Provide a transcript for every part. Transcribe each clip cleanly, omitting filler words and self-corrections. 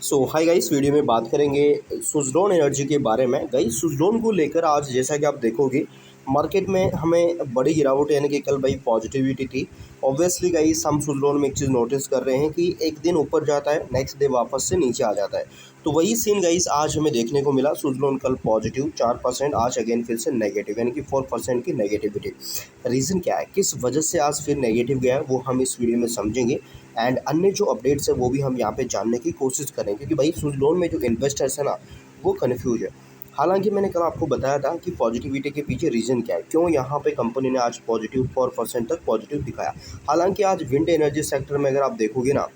सो hi guys, video में बात करेंगे सुज़लोन एनर्जी के बारे में। गाइस, सुज़लोन को लेकर आज जैसा कि आप देखोगे मार्केट में हमें बड़ी गिरावट यानी कि कल भाई पॉजिटिविटी थी। ऑब्वियसली गाइस, हम सुज़लोन में एक चीज़ नोटिस कर रहे हैं कि एक दिन ऊपर जाता है, नेक्स्ट डे वापस से नीचे आ जाता है। तो वही सीन गाइस आज हमें देखने को मिला। सुज़लोन कल पॉजिटिव 4%, आज अगेन फिर से नेगेटिव यानी कि 4% की नेगेटिविटी। रीज़न क्या है, किस वजह से आज फिर नेगेटिव गया है, वो हम इस वीडियो में समझेंगे। एंड अन्य जो अपडेट्स है वो भी हम यहाँ पे जानने की कोशिश करें, क्योंकि भाई सुज़लोन में जो इन्वेस्टर्स है ना, वो कन्फ्यूज है। हालांकि मैंने कल आपको बताया था कि पॉजिटिविटी के पीछे रीज़न क्या है, क्यों यहाँ पे कंपनी ने आज पॉजिटिव 4% तक पॉजिटिव दिखाया। हालांकि आज विंड एनर्जी सेक्टर में अगर आप देखोगे ना,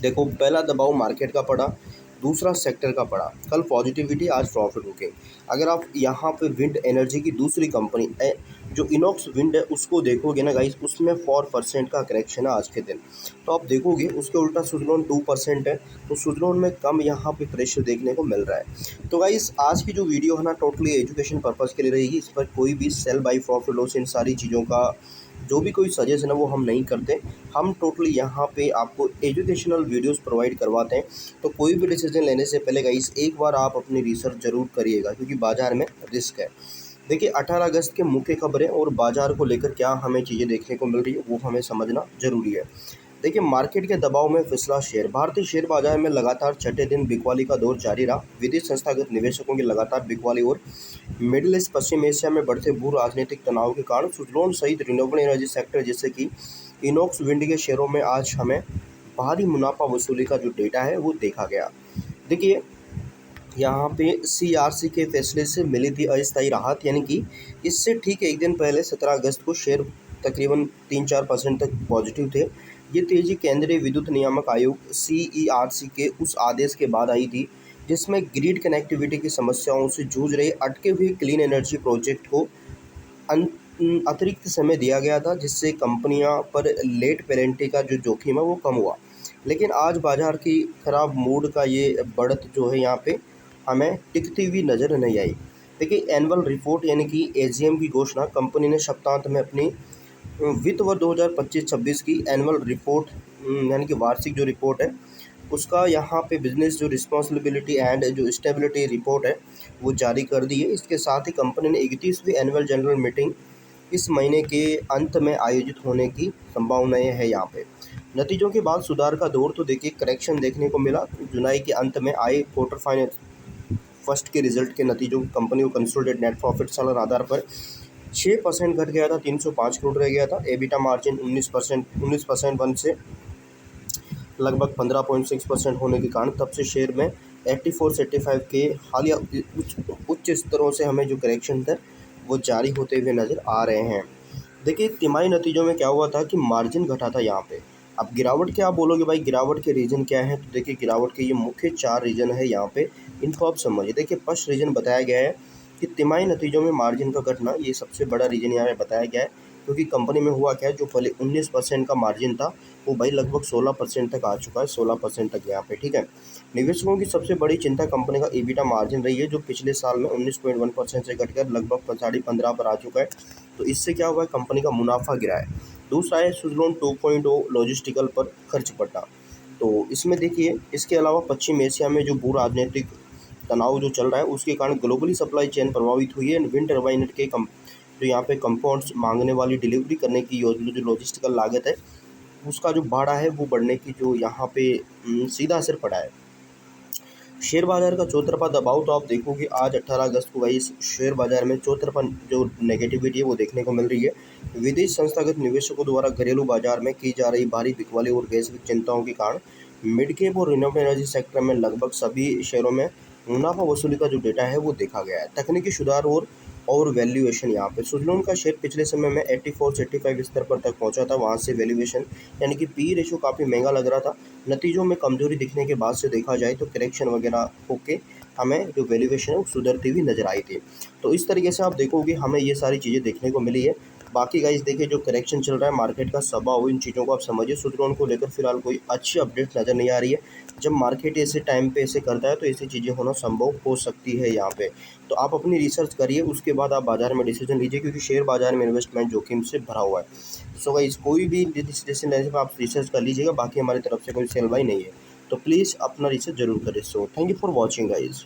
देखो पहला दबाव मार्केट का पड़ा, दूसरा सेक्टर का पड़ा। कल पॉजिटिविटी, आज प्रॉफिट बुकिंग। अगर आप यहाँ पे विंड एनर्जी की दूसरी कंपनी जो इनॉक्स विंड है उसको देखोगे ना गाइस, उसमें 4% का करेक्शन है आज के दिन। तो आप देखोगे उसके उल्टा सुज़लोन 2% है। तो सुज़लोन में कम यहाँ पे प्रेशर देखने को मिल रहा है। तो गाइस, आज की जो वीडियो है ना, टोटली एजुकेशन पर्पज़ के लिए रहेगी। इस पर कोई भी सेल बाई प्रॉफिट लॉस इन सारी चीज़ों का जो भी कोई सजेशन है वो हम नहीं करते। हम टोटली यहाँ पे आपको एजुकेशनल वीडियोस प्रोवाइड करवाते हैं। तो कोई भी डिसीजन लेने से पहले गाइस एक बार आप अपनी रिसर्च ज़रूर करिएगा, क्योंकि बाज़ार में रिस्क है। देखिए 18 अगस्त के मुख्य खबरें और बाज़ार को लेकर क्या हमें चीज़ें देखने को मिल रही है वो हमें समझना ज़रूरी है। देखिए मार्केट के दबाव में फिसला शेयर। भारतीय शेयर बाजार में लगातार छठे दिन बिकवाली का दौर जारी रहा। विदेश संस्थागत निवेशकों की लगातार बिकवाली और मिडिल ईस्ट पश्चिम एशिया में बढ़ते भू राजनीतिक तनाव के कारण सुज़लोन सहित रिन्यूएबल एनर्जी सेक्टर जैसे कि इनॉक्स विंड के शेयरों में आज हमें भारी मुनाफा वसूली का जो डेटा है वो देखा गया। देखिए यहाँ पे सीआरसी के फैसले से मिली थी अस्थायी राहत, यानी कि इससे ठीक एक दिन पहले 17 अगस्त को शेयर तकरीबन 3-4% तक पॉजिटिव थे। ये तेज़ी केंद्रीय विद्युत नियामक आयोग सीईआरसी के उस आदेश के बाद आई थी जिसमें ग्रिड कनेक्टिविटी की समस्याओं से जूझ रहे अटके हुए क्लीन एनर्जी प्रोजेक्ट को अतिरिक्त समय दिया गया था, जिससे कंपनियां पर लेट पेरेंटी का जो जोखिम है वो कम हुआ। लेकिन आज बाजार की खराब मूड का ये बढ़त जो है यहाँ पे हमें टिकती हुई नज़र नहीं आई। देखिए एनुअल रिपोर्ट यानी कि एजीएम की घोषणा कंपनी ने सप्तांत में अपनी वित्त वर्ष 2025-26 की एनुअल रिपोर्ट यानी कि वार्षिक जो रिपोर्ट है उसका यहाँ पे बिजनेस जो रिस्पॉन्सिबिलिटी एंड जो स्टेबिलिटी रिपोर्ट है वो जारी कर दी है। इसके साथ ही कंपनी ने 31वीं एनुअल जनरल मीटिंग इस महीने के अंत में आयोजित होने की संभावनाएं है। यहाँ पे नतीजों के बाद सुधार का दौर, तो देखिए करेक्शन देखने को मिला। जुलाई के अंत में आए क्वार्टर फाइनल फर्स्ट के रिजल्ट के नतीजों कंपनी को कंसोलिडेटेड नेट प्रॉफिट सालाना आधार पर 6% घट गया था, 305 करोड़ रह गया था। एबिटा मार्जिन 19% वन से लगभग 15.6% होने के कारण तब से शेयर में 84 से 85 के हालिया उच्च स्तरों से हमें जो करेक्शन था वो जारी होते हुए नज़र आ रहे हैं। देखिए तिमाही नतीजों में क्या हुआ था कि मार्जिन घटा था यहाँ पे। अब गिरावट क्या आप बोलोगे भाई, गिरावट के रीज़न क्या है? तो देखिए गिरावट के ये मुख्य 4 रीज़न है यहाँ पे, इनको आप समझिए। देखिए फर्स्ट रीज़न बताया गया है कि तिमाही नतीजों में मार्जिन का घटना, ये सबसे बड़ा रीज़न यहाँ पे बताया गया है। क्योंकि कंपनी में हुआ क्या है, जो पहले 19% का मार्जिन था वो भाई लगभग 16% तक आ चुका है, 16% तक यहाँ पे, ठीक है। निवेशकों की सबसे बड़ी चिंता कंपनी का ईबिटा मार्जिन रही है, जो पिछले साल में 19.1% से घटकर लगभग 15.5 पर आ चुका है। तो इससे क्या हुआ है, कंपनी का मुनाफा गिरा है। दूसरा है सुज़लोन 2.0 लॉजिस्टिकल पर खर्च बढ़ना। तो इसमें देखिए इसके अलावा पश्चिम एशिया में जो भू राजनीतिक तनाव जो चल रहा है उसके कारण ग्लोबली सप्लाई चेन प्रभावित हुई है। विंड टर्बाइन के जो यहाँ पे कंपाउंड्स मांगने वाली डिलीवरी करने की योजना जो लॉजिस्टिकल लागत है उसका जो भाड़ा है वो बढ़ने की जो यहाँ पे सीधा असर पड़ा है। शेयर बाजार का चौतरफा दबाव, तो आप देखोगे आज 18 अगस्त को भाई शेयर बाजार में चौतरफा जो नेगेटिविटी है वो देखने को मिल रही है। विदेश संस्थागत निवेशकों द्वारा घरेलू बाजार में की जा रही भारी बिकवाली और वैश्विक चिंताओं के कारण मिड कैप और रिन्यूएबल एनर्जी सेक्टर में लगभग सभी शेयरों में मुनाफा वसूली का जो डेटा है वो देखा गया है। तकनीकी सुधार और वैल्यूएशन, यहाँ पे सुज़लोन का शेयर पिछले समय में 84 से 85 स्तर पर तक पहुंचा था। वहां से वैल्यूएशन यानी कि पी रेशो काफ़ी महंगा लग रहा था। नतीजों में कमजोरी दिखने के बाद से देखा जाए तो करेक्शन वगैरह होके हमें जो वैल्यूएशन है वो सुधरती हुई नजर आई थी। तो इस तरीके से आप देखोगे हमें ये सारी चीज़ें देखने को मिली है। बाकी गाइस देखिए जो करेक्शन चल रहा है मार्केट का स्वभाव, इन चीज़ों को आप समझिए। सुज़लोन को लेकर फिलहाल कोई अच्छी अपडेट नज़र नहीं आ रही है। जब मार्केट ऐसे टाइम पे ऐसे करता है तो ऐसी चीज़ें होना संभव हो सकती है यहाँ पे। तो आप अपनी रिसर्च करिए, उसके बाद आप बाजार में डिसीजन लीजिए, क्योंकि शेयर बाजार में इन्वेस्टमेंट जोखिम से भरा हुआ है। सो गाइस कोई भी डिसीजन लेने से आप रिसर्च कर लीजिएगा। बाकी हमारी तरफ से कोई सेल बाई नहीं है। तो तो प्लीज़ अपना रिसर्च ज़रूर करें। So thank you for watching guys.